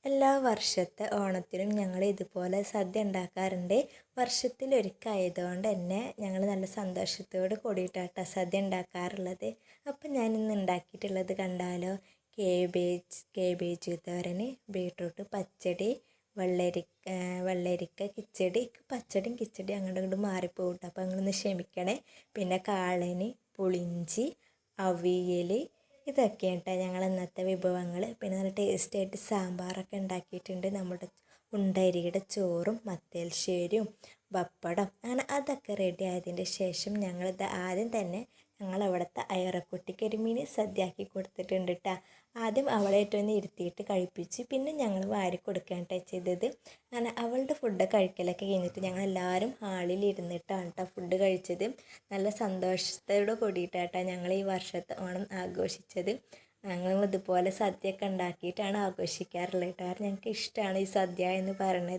എല്ലാ വർഷത്തെ ഓണത്തിനും ഞങ്ങൾ ഇതുപോലെ സദ്യ ഉണ്ടാക്കാറുണ്ട്. വർഷത്തിലൊരിക്കലായതുകൊണ്ട് തന്നെ ഞങ്ങൾ നല്ല സന്തോഷത്തോട് കൂടിയിട്ടാണ് സദ്യ ഉണ്ടാക്കാറുള്ളത്. അപ്പം ഞാനിന്ന് ഉണ്ടാക്കിയിട്ടുള്ളത് കണ്ടാലോ, കേബേജ് തോരൻ, ബീട്രൂട്ട് പച്ചടി, വെള്ളരിക്ക കിച്ചടി. പച്ചടിയും കിച്ചടിയും അങ്ങോട്ടും ഇങ്ങോട്ടും മാറിപ്പോകും കേട്ടോ, അപ്പോൾ നിങ്ങളൊന്ന് ക്ഷമിക്കണേ. പിന്നെ കാളന്, പുളിഞ്ചി, അവിയൽ, ഇതൊക്കെയാണ് കേട്ടോ ഞങ്ങൾ ഇന്നത്തെ വിഭവങ്ങൾ. പിന്നെ നല്ല ടേസ്റ്റായിട്ട് സാമ്പാറൊക്കെ ഉണ്ടാക്കിയിട്ടുണ്ട്. നമ്മുടെ ഉണ്ടരിയുടെ ചോറും മത്തേൽശ്ശേരിയും പപ്പടം അങ്ങനെ അതൊക്കെ റെഡി ആയതിൻ്റെ ശേഷം ഞങ്ങളിത് ആദ്യം തന്നെ ഞങ്ങളവിടുത്തെ അയറക്കുട്ടിക്ക് ഒരു മിനി സദ്യ ആക്കി കൊടുത്തിട്ടുണ്ട് കേട്ടോ. ആദ്യം അവളായിട്ടൊന്ന് ഇരുത്തിയിട്ട് കഴിപ്പിച്ച് പിന്നെ ഞങ്ങൾ വാരി കൊടുക്കുകയാണ് ചെയ്തത്. അങ്ങനെ അവളുടെ ഫുഡ് കഴിക്കലൊക്കെ കഴിഞ്ഞിട്ട് ഞങ്ങളെല്ലാവരും ഹാളിൽ ഇരുന്നിട്ടാണ് കേട്ടോ ഫുഡ് കഴിച്ചത്. നല്ല സന്തോഷത്തോട് കൂടിയിട്ടാണ് ഞങ്ങൾ ഈ വർഷത്തെ ഓണം ആഘോഷിച്ചത്. ഞങ്ങൾ ഇതുപോലെ സദ്യയൊക്കെ ഉണ്ടാക്കിയിട്ടാണ് ആഘോഷിക്കാറുള്ളത് കേട്ടോ. കാരണം ഞങ്ങൾക്ക് ഇഷ്ടമാണ് ഈ സദ്യ എന്ന് പറയുന്നത്.